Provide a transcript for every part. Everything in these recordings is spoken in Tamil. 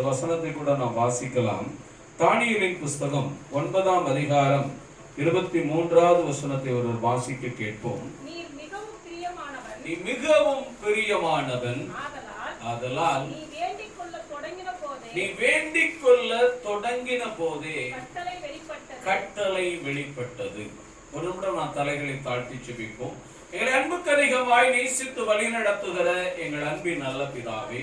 வசனத்தை கூட நாம் வாசிக்கலாம். தானியேலின் புஸ்தகம் 9ஆம் அதிகாரம் 23வது வசனத்தை ஒருவர் வாசிக்க கேட்போம். நீ மிகவும் பிரியமானவன், ஆதலால் நீ வேண்டிக் கொள்ள தொடங்கின போதே கட்டளை வெளிப்பட்டது. ஒரு நிமிடம் நான் தலைகளை தாழ்த்தி ஜெபிப்போம். எங்களை அன்புக்கு அதிகமாய் நேசித்து வழி நடத்துகிற எங்கள் அன்பின் நல்ல பிதாவே,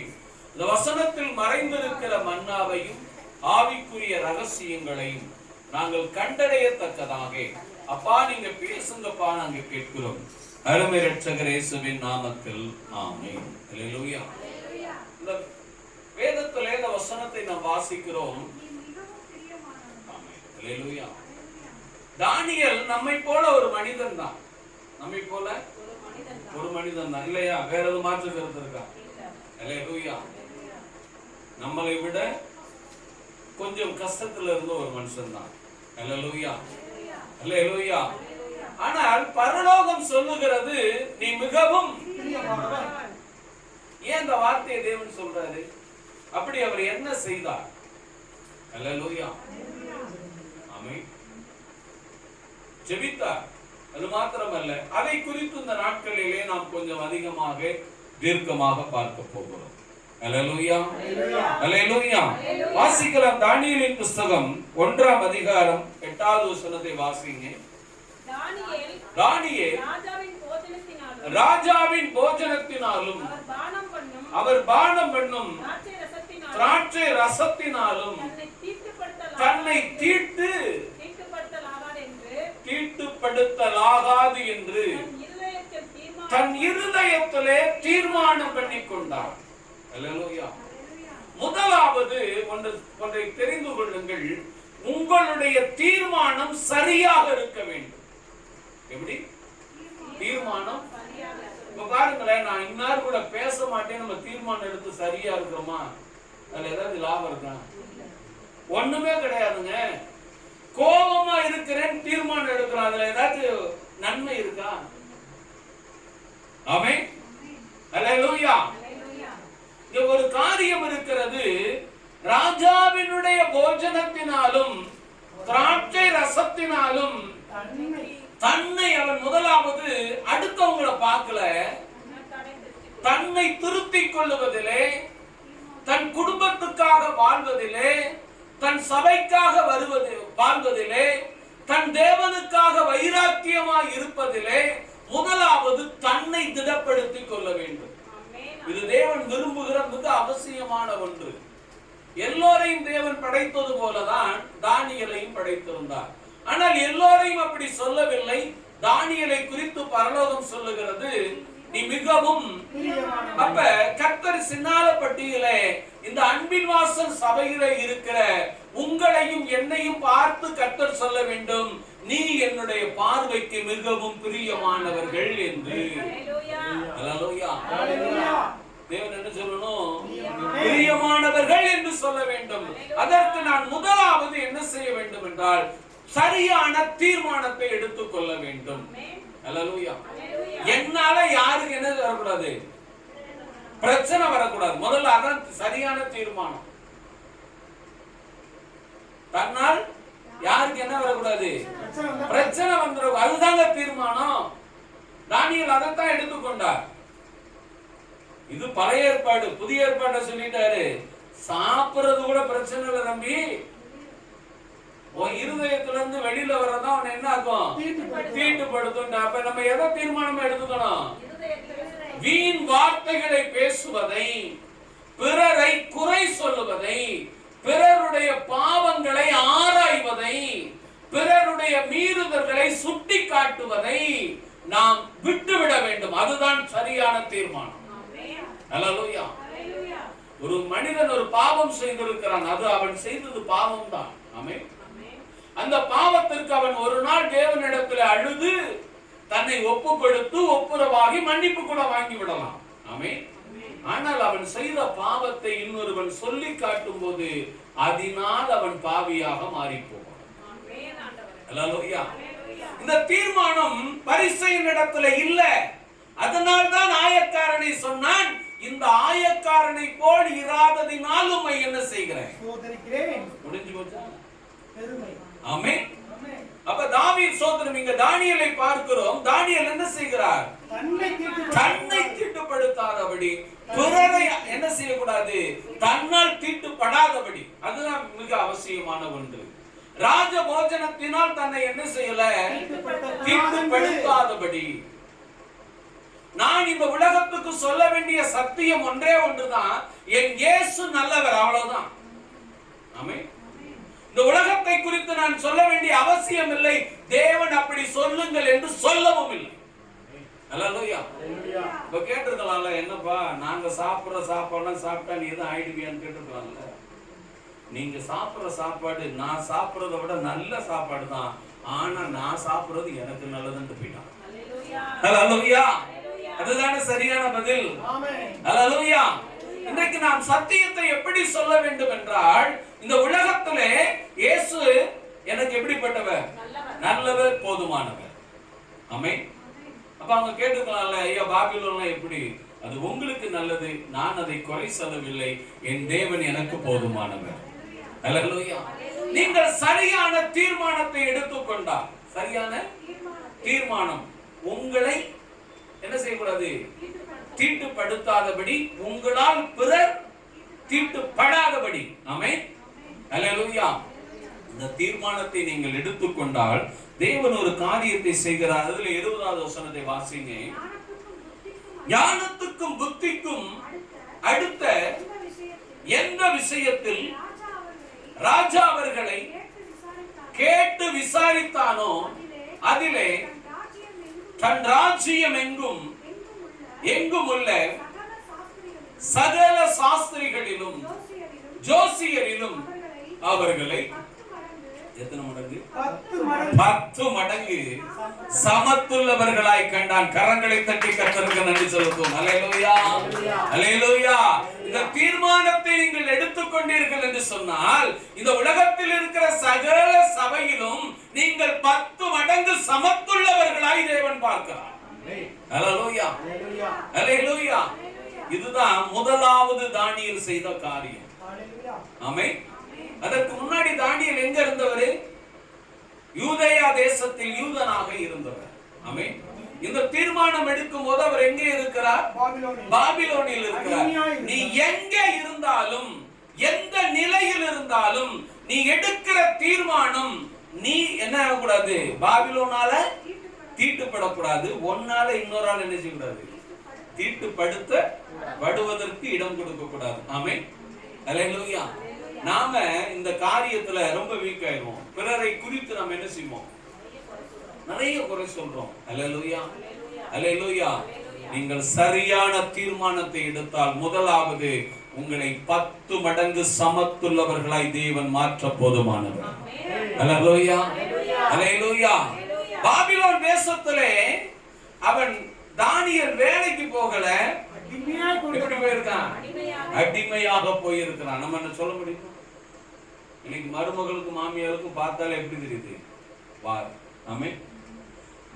இந்த வசனத்தில் மறைந்திருக்கிற மன்னாவையும் ஆவிக்குரிய ரகசியங்களையும் நாங்கள் கண்டடையத்தக்கதாக அப்பா நீங்க பேசுங்கப்பா நாங்க கேட்கிறோம். அருமை இரட்சகர் இயேசுவின் நாமத்தில் ஆமென். அல்லேலூயா. இந்த வேதத்திலே இந்த வசனத்தை நாம் வாசிக்கிறோம். ஆமென். அல்லேலூயா. தானியேல் நம்மை போல ஒரு மனிதன் தான். நம்மை போல ஒரு மனிதன் தான் இல்லையா? வேற எதுவும் மாற்று கருத்து இருக்கா? அல்லேலூயா. நம்மளை விட கொஞ்சம் கஷ்டத்துல இருந்த ஒரு மனுஷன் தான். அல்லேலூயா. அல்லேலூயா. ஆனால் பரலோகம் சொல்லுகிறது நீ மிகவும் பிரியமானவன். ஏன் இந்த வார்த்தையை தேவன் சொல்றாரு? அப்படி அவர் என்ன செய்தார்? அல்லேலூயா. ஆமென். ஜெபித்தார். அது மாத்திரமல்ல, அதை குறித்து இந்த நாட்களிலே நாம் கொஞ்சம் அதிகமாக தீர்க்கமாக பார்க்க போகிறோம். அல்லேலூயா. அல்லேலூயா. வாசிக்கலாம். தானியேலின் புஸ்தகம் 1ஆம் அதிகாரம் 8வது வசனத்தை வாசிங்க. தானியேல் ராஜாவின் போஜனத்தினாலும் அவர் பானம் பண்ணும் திராட்சை ரசத்தினாலும் தன்னை தீட்டுப்படுத்தலாகாது என்று தன் இருதயத்திலே தீர்மானம் பண்ணிக் கொண்டார். அல்லேலூயா. முதலாவது ஒன்றை தெரிந்து கொள்ளுங்கள், உங்களுடைய தீர்மானம் சரியாக இருக்க வேண்டும். எப்படி தீர்மானம்? இப்ப பாருங்களேன், நான் இன்னார் கூட பேச மாட்டேன், நம்ம தீர்மானம் எடுத்து சரியா இருக்கிறோமா? அதுல ஏதாவது லாபம் இருக்கா? ஒண்ணுமே கிடையாதுங்க. கோபமா இருக்கிறேன் தீர்மானம் எடுக்கிறோம், அதுல ஏதாவது நன்மை இருக்கா? ஆமென். அல்லேலூயா. ஒரு காரியம் இருக்கிறது, ராஜாவினுடைய போஜனத்தினாலும் திராட்சை ரசத்தினாலும் தன்னை அவன் முதலாவது அடுத்தவங்களை பார்க்கல, தன்னை திருத்திக் கொள்ளுவதிலே, தன் குடும்பத்துக்காக வாழ்வதிலே, தன் சபைக்காக வாழ்வதிலே, தன் தேவனுக்காக வைராக்கியமாய் இருப்பதிலே முதலாவது தன்னை திடப்படுத்திக் கொள்ள வேண்டும். இது தேவன் விரும்புகிற மிக அவசியமான ஒன்று. எல்லோரையும் தேவன் படைத்தது போலதான் தானியேலையும் படைத்திருந்தார். ஆனால் எல்லோரையும் அப்படி சொல்லவில்லை. தானியேலை குறித்து பரலோகம் சொல்லுகிறது நீ மிகவும். அப்ப கர்த்தர் சின்னாலப்பட்டியிலே இந்த அன்பின் வாசல் சபையில இருக்கிற உங்களையும் என்னையும் பார்த்து கர்த்தர் சொல்ல வேண்டும், நீ என்னுடைய பார்வைக்கு மிகவும் பிரியமானவர்கள் என்று. அல்லேலூயா. தேவன் என்ன சொல்லணும்? பிரியமானவர்கள் என்று சொல்ல வேண்டும். அதற்கு நான் முதலாவது என்ன செய்ய வேண்டும் என்றால் சரியான தீர்மானத்தை எடுத்துக்கொள்ள வேண்டும். அல்லேலூயா. என்னால யாருக்கு என்ன வரக்கூடாது? பிரச்சனை வரக்கூடாது. முதல்ல அதான் சரியான தீர்மானம். தன்னால் யாருக்கு என்ன வரக்கூடாது? பிரச்சனை வந்துடும். அதுதாங்க தீர்மானம். தானியேல் அதைத்தான் எடுத்துக்கொண்டார். இது பழைய ஏற்பாடு. புதிய ஏற்பாட்டை சொல்லிட்டாரு, சாப்பிடுறது கூட பிரச்சனை இல்லை தம்பி, உன் இருதயத்துல இருந்து வெளியில வர்றதா உன்னை என்ன ஆகும்? தீட்டுப்படுத்தும். அப்ப நம்ம எதை தீர்மானம் எடுத்துக்கணும்? வீண் வார்த்தைகளை பேசுவதை, பிறரை குறை சொல்லுவதை, பிறருடைய பாவங்களை ஆராய்வதை, பிறருடைய மீறுதல்களை சுட்டி காட்டுவதை நாம் விட்டுவிட வேண்டும். அதுதான் சரியான தீர்மானம். அல்லேலூயா. ஒரு மனிதன் ஒரு பாவம் செய்திருக்கிறான், அது அவன் செய்தது பாவம் தான். ஆமென். அந்த பாவத்திற்கு அவன் ஒரு நாள் தேவனிடத்தில் அழுது தன்னை ஒப்பு கொடுத்து ஒப்புரவாகி மன்னிப்பு கூட வாங்கி விடலாம். ஆமென். ஆனால் அவன் செய்த பாவத்தை இன்னொருவன் சொல்லி காட்டும் போது அதனால் அவன் பாவியாக மாறி போவான். அல்லேலூயா. இந்த தீர்மானம் பரிசேயனிடத்தில் இல்ல. அதனால்தான் ஆயக்காரனை சொன்னான், இந்த ஆயக்காரனை போல் இராததினால் உம்மை என்ன செய்கிறேன்? முடிஞ்சு போச்சா? ஆமென். அப்ப தாவீது சோதரம் இங்க தானியேலை பார்க்கிறோம். தானியேல் என்ன செய்கிறார்? தன்னை தீட்டுப்படுத்தாதபடி, பிறரை என்ன செய்யக்கூடாது? தன்னால் தீட்டுப்படாதபடி. அதுதான் மிக அவசியமான ஒன்று. ராஜ போஜனத்தினால் தன்னை என்ன செய்யல? தீட்டுப்படுத்தாதபடி. நான் இந்த உலகத்துக்கு சொல்ல வேண்டிய சத்தியம் ஒன்றே ஒன்றுதான், என் இயேசு நல்லவர், அவ்வளவுதான். ஆமென். இந்த உலகத்தை குறித்து நான் சொல்ல வேண்டிய அவசியம் இல்லை, தேவன் அப்படி சொல்லுங்கள் என்று சொல்லவும் இல்லை. அல்லேலூயா. இப்ப கேட்டிருக்கலாம்ல, என்னப்பா நாங்க சாப்பிடுற சாப்பாடுலாம் சாப்பிட்டா நீ எதுவும் ஆயிடுவியான்னு கேட்டிருக்கலாம்ல. நீங்க சாப்பிடுற சாப்பாடு நான் சாப்பிடுறத விட நல்ல சாப்பாடு தான், ஆனா நான் சாப்பிடுறது எனக்கு நல்லதுன்னு போயிட்டான். அல்லேலூயா. அதுதானே சரியான பதில். அல்லேலூயா. இன்றைக்கு நாம் சத்தியத்தை எப்படி சொல்ல வேண்டும் என்றால், இந்த உலகத்திலே இயேசு எனக்கு எப்படிப்பட்டவர்? நல்லவர், போதுமானவர். ஆமென். அப்ப அவங்க கேட்டுக்கலாம்ல, ஐயா பாபிலோன்ல எப்படி? அது உங்களுக்கு நல்லது, நான் அதை குறை சொல்லவில்லை, என் தேவன் எனக்கு போதுமானவர். அல்லேலூயா. நீங்கள் சரியான தீர்மானத்தை எடுத்துக்கொண்டால், சரியான தீர்மானம், உங்களை என்ன செய்யக்கூடாது? தீட்டுப்படுத்தாதபடி, உங்களால் பிறர் தீட்டுப்படாதபடி. ஆமென். அல்லேலூயா. இந்த தீர்மானத்தை நீங்கள் எடுத்துக்கொண்டால் தேவன் ஒரு காரியத்தை செய்கிறார். அதுல 20வது வசனத்தை வாசிங்க. ஞானத்துக்கும் புத்திக்கும் அடுத்த எந்த விஷயத்தில் ராஜா அவர்களை கேட்டு விசாரித்தானோ அதிலே தன் ராஜ்யம் எங்கும் உள்ள சகல சாஸ்திரிகளிலும் ஜோசியரிலும் அவர்களை எத்தனை மடங்கு? 10 மடங்கு சமத்துள்ளவர்களாய் கண்டான். கரங்களை தட்டி கர்த்தருக்கு நன்றி செலுத்துவோம். அல்லேலூயா. அல்லேலூயா. இந்த தீர்மானத்தை நீங்கள் எடுத்துக்கொண்டீர்கள் என்று சொன்னால், இந்த உலகத்தில் இருக்கிற சகல சபையிலும் நீங்கள் 10 மடங்கு சமத்துள்ளவர்களாய் தேவன் பார்க்கிறார். அல்லேலூயா. அல்லேலூயா. இதுதான் முதலாவது தானியேல் செய்த காரியம். ஆமென். அதற்கு முன்னாடி தானியேல் எங்க இருந்தவர்? யூதேயா தேசத்தில் யூதனாக இருந்தவர். ஆமென். இந்த தீர்மானம் எடுக்கும் போது அவர் எங்கே இருக்கிறார்? பாபிலோனில் இருக்கிறார். நீ எங்கே இருந்தாலும், எந்த நிலையில் இருந்தாலும், நீ எடுக்கிற தீர்மானம், நீ என்ன ஆகக்கூடாது? பாபிலோனால தீட்டுப்படக்கூடாது. ஒன்னால இன்னொரு ஆள் என்ன செய்யக்கூடாது? தீட்டுப்படுத்தப்படுவதற்கு இடம் கொடுக்க கூடாது. ஆமென். அல்லேலூயா. நாம இந்த காரியத்துல ரொம்ப வீக் ஆயிடுவோம். பிறரை குறித்து நாம் என்ன செய்வோம்? நிறைய குறை சொல்றோம். அல்லேலூயா. அல்லேலூயா. நீங்கள் சரியான தீர்மானத்தை எடுத்தால் முதலாவது உங்களை 10 மடங்கு சமத்துள்ளவர்களாய் தேவன் மாற்ற போதுமானவர். அல்லேலூயா. அல்லேலூயா. பாபிலோன் தேசத்திலே அவன் தானியேல் வேலைக்கு போகல, எப்படி போயிருக்கான்? அடிமையாக போயிருக்கிறான். நம்ம என்ன சொல்ல முடியும்? இன்னைக்கு மருமகளுக்கும் மாமியாருக்கும் பார்த்தாலே எப்படி தெரியுது? வார். ஆமென்.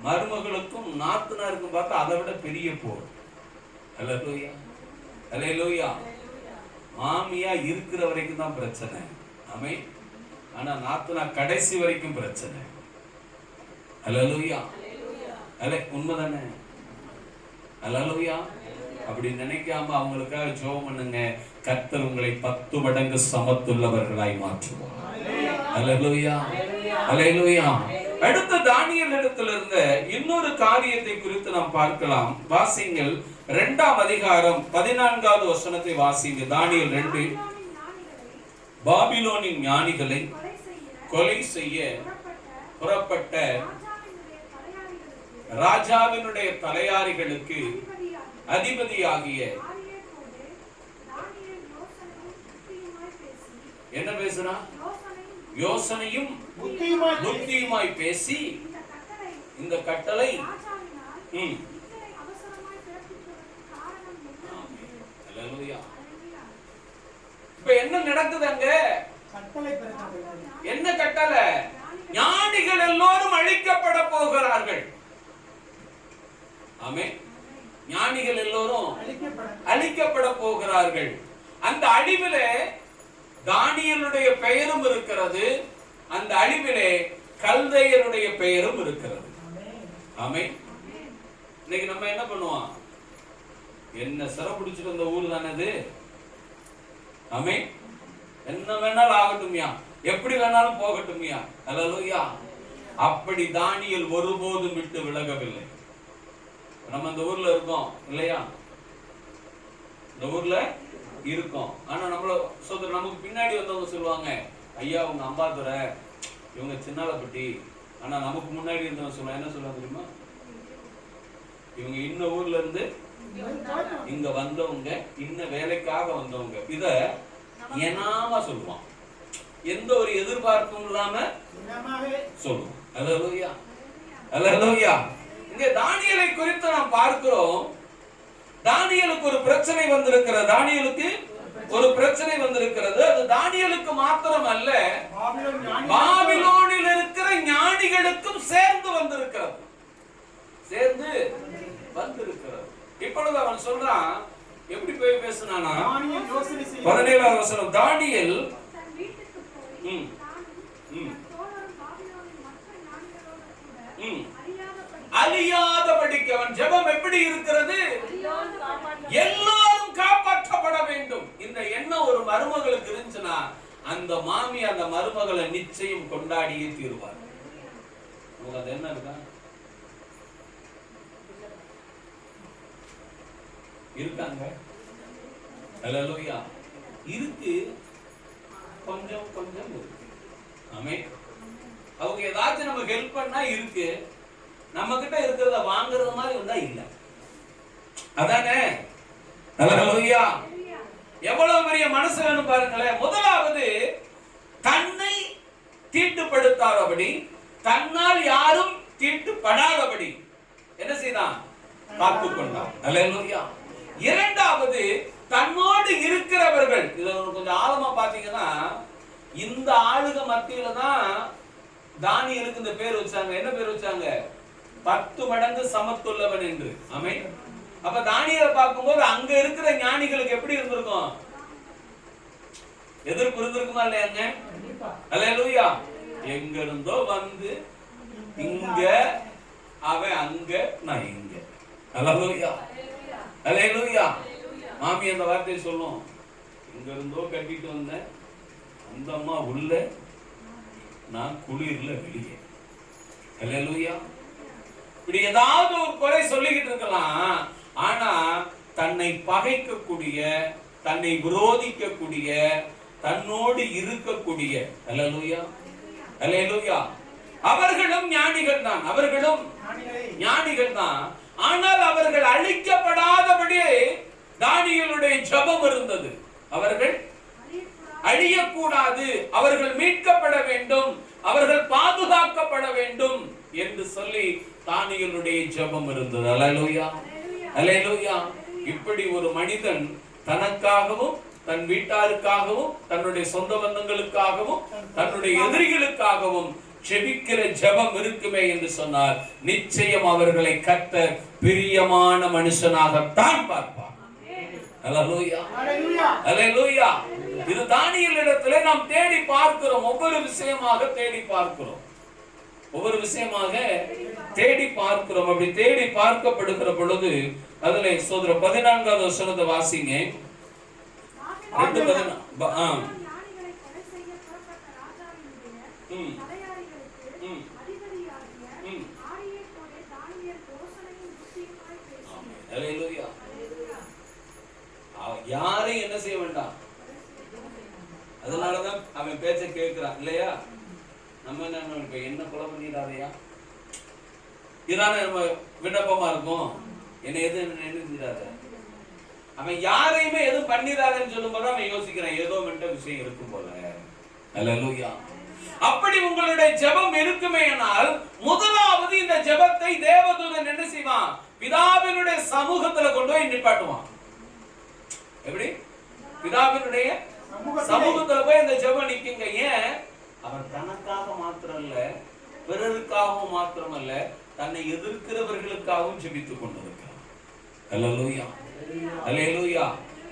மருமகளுக்கும் நாத்தனாருக்கும் பார்த்தா அதை விட பெரிய போர். அல்லேலூயா. அல்லேலூயா. மாமியா இருக்கிற வரைக்கும் தான் பிரச்சனை. ஆமென். ஆனா நாத்தனா கடைசி வரைக்கும் பிரச்சனை. அல்லேலூயா. உண்மைதானே? அல்லேலூயா. அப்படி நினைக்காம அவங்களுக்காக ஜெபம் பண்ணுங்க. கர்த்தர் உங்களை 10 மடங்கு சமத்துள்ளவர்களாய் மாற்றுவார். அல்லேலூயா. அல்லேலூயா. அடுத்த தானியேல் இடத்துல இருந்த இன்னொரு காரியத்தை குறித்து நாம் பார்க்கலாம். வாசிங்கள் 2ஆம் அதிகாரம் 14வது வசனத்தை வாசிங்க. தானியேல் 2. பாபிலோனின் ஞானிகளை கொலை செய்ய புறப்பட்ட ராஜாவினுடைய தலையாரிகளுக்கு அதிபதியாகிய என்ன பேசுறான்? யோசனையும் புத்தியுமாய் பேசி இந்த கட்டளை இப்ப என்ன நடக்குதுங்க? என்ன கட்டளை? ஞானிகள் எல்லோரும் அழிக்கப்பட போகிறார்கள். ஆமென். ஞானிகள் எல்லோரும் அழிக்கப்பட போகிறார்கள். அந்த அழிவிலே தானியேலுடைய பெயரும் இருக்கிறது, அந்த அழிவிலே கல்தையருடைய பெயரும் இருக்கிறது. ஆமென். இன்னைக்கு நம்ம என்ன பண்ணுவோம்? என்ன சிரம் பிடிச்சிட்டு வந்த ஊர் தானே அது. ஆமென். என்ன வேணாலும் ஆகட்டும்யா, எப்படி வேணாலும் போகட்டும்யா. அல்லேலூயா. அப்படி தானியேல் ஒருபோதும் விட்டு விலகவில்லை. நம்ம இந்த ஊர்ல இருக்கோம் இல்லையா? இந்த ஊர்ல இருக்கோம். ஆனா நம்மள சோதர நமக்கு பின்னாடி வந்தவங்க சொல்லுவாங்க, ஐயா உங்க அம்பாதுரை, இவங்க சின்னாலப்பட்டி. ஆனா நமக்கு முன்னாடி இருந்தவங்க சொல்லுவாங்க, என்ன சொல்லுவாங்க தெரியுமா? இவங்க இன்ன ஊர்ல இருந்து இங்க வந்தவங்க, இன்ன வேலைக்காக வந்தவங்க. இத எனாம சொல்லுவான், எந்த ஒரு எதிர்பார்ப்பும் இல்லாம சொல்லுவோம். அல்லேலூயா, அல்லேலூயா. இங்க தானியேலை குறித்து நாம் பார்க்கிறோம். தானியேலுக்கு ஒரு பிரச்சனை வந்திருக்கிறது. தானியேலுக்கு ஒரு பிரச்சனை வந்திருக்கிறது. அது தானியேலுக்கு மாத்திரம் அல்ல, பாபிலோனில் இருக்கிற ஞானிகளுக்கும் சேர்ந்து வந்திருக்கிறது. சேர்ந்து வந்திருக்கிறது. இப்பொழுது அவன் சொல்றான், எப்படி போய் பேசினானா? 17வது வசனம். தானியேல் அழியாதபடிக்கு அவன் ஜெபம் எப்படி இருக்கிறது? எல்லாரும் காப்பாற்றப்பட வேண்டும். இந்த எண்ணம் ஒரு மருமகளுக்கு இருந்துச்சுன்னா அந்த மாமி அந்த மருமகளை நிச்சயம் கொண்டாடியே தீர்வார். உங்களுக்கு அது என்ன இருக்கா? இருக்காங்க. அல்லேலூயா. இருக்கு, கொஞ்சம் கொஞ்சம் இருக்கு. ஆமென். அவங்க ஏதாச்சும் நமக்கு ஹெல்ப் பண்ணா இருக்கு, நம்ம கிட்ட இருக்கிறத வாங்குறது மாதிரி வந்தா இல்ல. அதானே? அல்லேலூயா. எவ்வளவு பெரிய மனசு வேணும் பாருங்களேன். முதலாவது தன்னை தீட்டுப்படுத்தாதபடி, தன்னால் யாரும் தீட்டுப்படாதபடி என்ன செய்தான்? காத்துக் கொண்டான். அல்லேலூயா. இரண்டாவது, தன்னோடு இருக்கிறவர்கள், இத கொஞ்சம் ஆழமா பாத்தீங்கன்னா, இந்த ஆளுக மத்தியில தான் தானியேலுக்கு இந்த பேர் வச்சாங்க. என்ன பேர் வச்சாங்க? 10 மடங்கு சமத்துள்ளவன் என்று. ஆமென். அப்ப தானியேலை பார்க்கும்போது அங்க இருக்கிற ஞானிகளுக்கு எப்படி இருந்திருக்கும்? எதிர்ப்பு இருந்திருக்குமா இல்லையாங்க? அல்லேலூயா. எங்க இருந்தோ வந்து இங்க, அவன் அங்க, நான் இங்க. அல்லேலூயா, அல்லேலூயா. மாமி அந்த வார்த்தையை சொல்லும், எங்க இருந்தோ கட்டிட்டு வந்தேன், அந்த அம்மா உள்ள, நான் குளிர்ல வெளியே. அல்லேலூயா. இப்படி ஏதாவது ஒரு குறை சொல்லிக்கிட்டு இருக்கலாம். ஆனா தன்னை பகைக்கக்கூடிய, தன்னை விரோதிக்கக்கூடிய, தன்னோடு இருக்கக்கூடிய, அல்லேலூயா, அல்லேலூயா, அவர்களும் ஞானிகள் தான். அவர்களும் ஞானிகள் தான். ஆனால் அவர்கள் அழிக்கப்படாதபடி தானியேலுடைய ஜெபம் இருந்தது. அவர்கள் அழியக்கூடாது, அவர்கள் மீட்கப்பட வேண்டும், அவர்கள் பாதுகாக்கப்பட வேண்டும் என்று சொல்லி தானியேலுடைய ஜெபம் இருந்தது. அல்லேலூயா, அல்லேலூயா. இப்படி ஒரு மனிதன் தனக்காகவும், தன் வீட்டாருக்காகவும், தன்னுடைய சொந்த பந்தங்களுக்காகவும், தன்னுடைய எதிரிகளுக்காகவும் ஜெபிக்கிற ஜெபம் இருக்குமே என்று சொன்னார், நிச்சயம் அவர்களை கர்த்தர் பிரியமான மனுஷனாகத்தான் பார்ப்பார். அல்லேலூயா, அல்லேலூயா. இது தானியேலிடத்திலே நாம் தேடி பார்க்கிறோம். ஒவ்வொரு விஷயமாக தேடி பார்க்கிறோம், ஒவ்வொரு விஷயமாக தேடி பார்க்கிறோம். அப்படி தேடி பார்க்கப்படுகிற பொழுது அதுல சோதர 14வது வசனத்தை வாசிங்க. 2:14. யாரையும் என்ன செய்ய வேண்டாம். அதனாலதான் அவன் பேச்ச கேட்கிறான் இல்லையா? நம்ம என்ன கொலை பண்ணிடாதையா, இதானே நம்ம விண்ணப்பமா இருக்கும். என்ன எது நினைச்சிடாத, அவன் யாரையுமே எதுவும் பண்ணிடாதன்னு சொல்லும் போது அவன் யோசிக்கிறான், ஏதோ மென்டல் விஷயம் இருக்கும் போல. அல்லேலூயா. அப்படி உங்களுடைய ஜெபம் இருக்குமேனால் முதலாவது இந்த ஜெபத்தை தேவதூதன் என்ன செய்வான்? பிதாவினுடைய சமூகத்துல கொண்டு போய் நிப்பாட்டுவான். எப்படி? பிதாவினுடைய சமூகத்துல போய் இந்த ஜெபம் நிக்குங்க. ஏன்? அவன் தனக்காக மாத்திரம் இல்ல, பிறருக்காகவும் மாத்திரம் அல்ல, தன்னை எதிர்க்கிறவர்களுக்காகவும் ஜெபித்துக் கொண்டிருக்கிறான். அல்லேலூயா, அல்லேலூயா.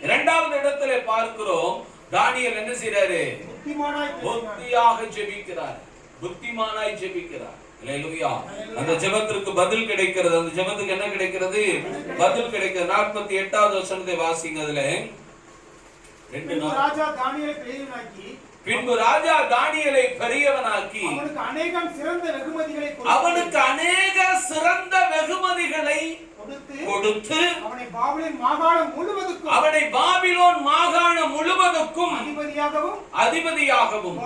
இரண்டாவது இடத்திலே பார்க்கிறோம், தானியேல் என்ன செய்றாரு? புத்தியாக ஜெபிக்கிறார், புத்திமானாய் ஜெபிக்கிறார். அல்லேலூயா. அந்த ஜெபத்திற்கு பதில் கிடைக்கிறது. அந்த ஜெபத்துக்கு என்ன கிடைக்கிறது? பதில் கிடைக்கிறது. 48வது வசனத்தை வாசிங்க. அதுல பின்பு ராஜா தானியேலை பெரியவனாக்கி அவனுக்கு அநேக சிறந்த வெகுமதிகளை கொடுத்து அவனை பாபிலோன் மாகாணம் முழுவதுக்கும் அதிபதியாகவும்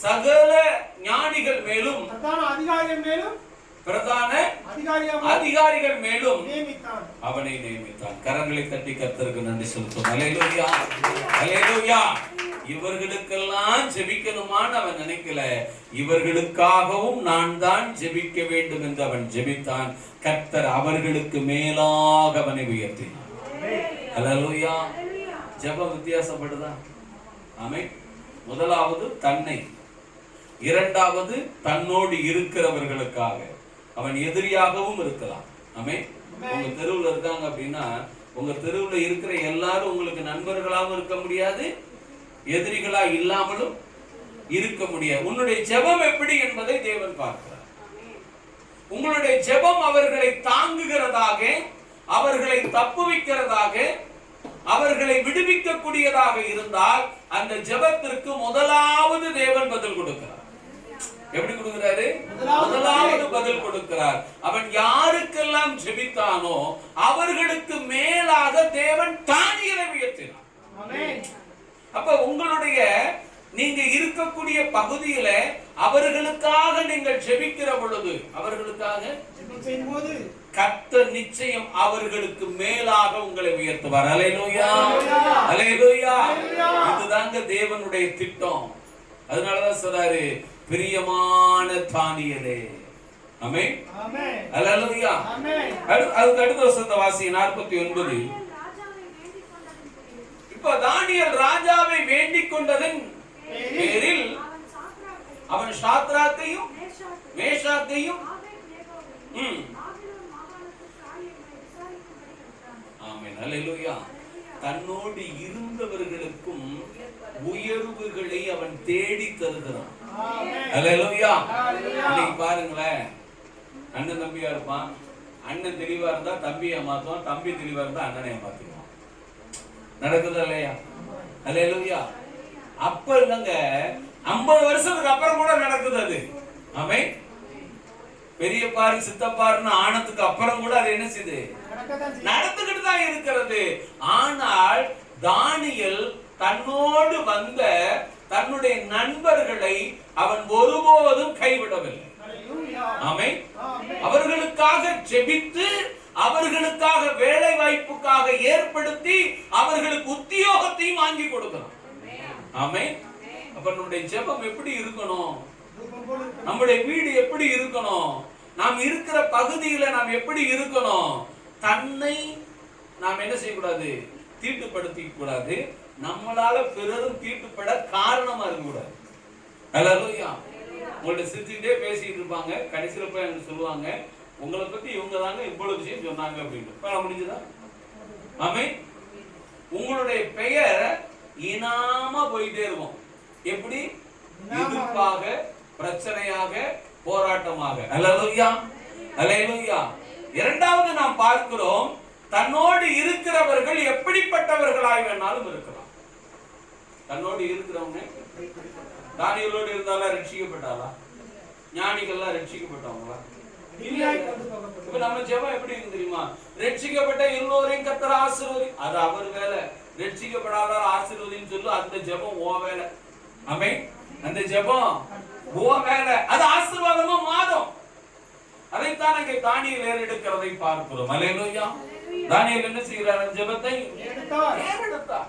சகல ஞானிகள் மேலும் பிரதான அதிகாரிகள் மேலும் அவனை நியமித்தான். கரங்களை தட்டி கர்த்தருக்கு நன்றி செலுத்தும். அல்லேலூயா, அல்லேலூயா. இவர்களுக்கெல்லாம் ஜெபிக்கணுமான்னு அவன் நினைக்கல. இவர்களுக்காகவும் நான் தான் ஜெபிக்க வேண்டும் என்று அவன் ஜெபித்தான். கர்த்தர் அவர்களுக்கு மேலாக அவனை உயர்த்தினார். அல்லேலூயா. ஜெபம் வித்தியாசப்படுதா? ஆமென். முதலாவது தன்னை, இரண்டாவது தன்னோடு இருக்கிறவர்களுக்காக. அவன் எதிரியாகவும் இருக்கலாம். ஆமென். உங்க தெருவுல இருக்காங்க அப்படின்னா, உங்க தெருவுல இருக்கிற எல்லாரும் உங்களுக்கு நண்பர்களாகவும் இருக்க முடியாது, எதிரிகளா இல்லாமலும் இருக்க முடியாது. உன்னுடைய ஜெபம் எப்படி என்பதை தேவன் பார்க்கிறார். உங்களுடைய ஜெபம் அவர்களை தாங்குகிறதாக, அவர்களை தப்புவிக்கிறதாக, அவர்களை விடுவிக்க கூடியதாக இருந்தால் அந்த ஜெபத்திற்கு முதலாவது தேவன் பதில் கொடுக்கிறார். எப்படி கொடுக்கிறாரு? முதலாவது பதில் கொடுக்கிறார். அவன் யாருக்கெல்லாம் ஜெபித்தானோ அவர்களுக்கு மேலாக தேவன் தானியேலை உயர்த்தினார். அப்ப உங்களுடைய நீங்க இருக்கக்கூடிய பகுதியில அவர்களுக்காக நீங்கள் ஜெபிக்கிற பொழுது, அவர்களுக்காக கர்த்தர் நிச்சயம் அவர்களுக்கு மேலாக உங்களை உயர்த்துவார். அல்லேலூயா, அல்லேலூயா. இதுதாங்க தேவனுடைய திட்டம். அதனாலதான் சொல்றாரு, பிரியமான தானியேலே. ஆமென், அல்லேலூயா. அதுக்கு அடுத்த வசனத்தை வாசி, 49. இப்ப தானியேல் ராஜாவை வேண்டிக் கொண்டதன் பேரில் அவன் சாத்ராக்கையும் மேஷாக்கையும் ஆமென், அல்லேலூயா, தன்னோடு இருந்தவர்களுக்கும் உயர்வுகளை அவன் தேடி தருகிறான். அல்லேலூயா. இன்னைக்கு பாருங்களேன், அண்ணன் தம்பியா இருப்பான். அண்ணன் தெளிவா இருந்தா தம்பியை மாத்துவான், தம்பி தெளிவா இருந்தா அண்ணனை மாத்துவான். நடக்குது இல்லையா? அல்லேலூயா. அப்ப இல்லங்க, 50 வருஷத்துக்கு அப்புறம் கூட நடக்குது அது. ஆமென். பெரியப்பாரு சித்தப்பாருன்னு ஆனதுக்கு அப்புறம் கூட அது என்ன செய்யுது? நடந்துகிட்டு தான் இருக்கிறது. ஆனால் தானியேல் தன்னோடு வந்த தன்னுடைய நண்பர்களை அவன் ஒருபோதும் கைவிடவில்லை. ஆமென். அவர்களுக்காக ஜெபித்து, அவர்களுக்காக வேலை வாய்ப்புக்காக ஏற்படுத்தி, அவர்களுக்கு உத்தியோகத்தையும் வாங்கி கொடுக்கிறான். ஆமென். அப்ப நம்முடைய ஜெபம் எப்படி இருக்கணும்? நம்முடைய வீடு எப்படி இருக்கணும்? நாம் இருக்கிற பகுதியில நாம் எப்படி இருக்கணும்? தன்னை நாம் என்ன செய்யக்கூடாது? தீட்டுப்படுத்திக்க கூடாது. நம்மளால பிறரும் தீட்டுப்பட காரணமா இருக்க கூடாது. அல்லேலூயா. உங்கள்ட்ட சிரிச்சுட்டே பேசிட்டு இருப்பாங்க, கடைசியில போய் எனக்கு சொல்லுவாங்க, உங்களை பத்தி இவங்க தாங்க இவ்வளவு விஷயம் சொன்னாங்க அப்படின்னு. முடிஞ்சுதா? ஆமென். உங்களுடைய பெயர் இனாமா போயிட்டே இருக்கும். எப்படி? எதிர்ப்பாக, பிரச்சனையாக, போராட்டமாக. அல்லேலூயா, அல்லேலூயா. இரண்டாவது நாம் பார்க்கிறோம், தன்னோடு இருக்கிறவர்கள் எப்படிப்பட்டவர்களாய் வேணாலும் இருக்கலாம். தன்னோடு இருக்கிறவங்க, தானியேலோடு இருந்தாலும் ரட்சிக்கப்பட்டாளா? ஞானிகள்லாம் ரட்சிக்கப்பட்டவங்களா? இப்ப நம்ம ஜெபம் எப்படி இருக்கு தெரியுமா? ரட்சிக்கப்பட்ட எல்லோரையும் கர்த்தர் ஆசீர்வதி, அது அவர் வேலை. ரட்சிக்கப்படாதார் ஆசீர்வதின்னு சொல்லு, அந்த ஜெபம் ஓ வேலை. ஆமென். அந்த ஜெபம் ஓ வேலை, அது ஆசீர்வாதமா மாறும். அதைத்தான் அங்கே தானியேல் ஏறெடுக்கிறதை பார்க்கிறோம். அல்லேலூயா. தானியேல் என்ன செய்கிறார்? ஜெபத்தை ஏறெடுத்தார்.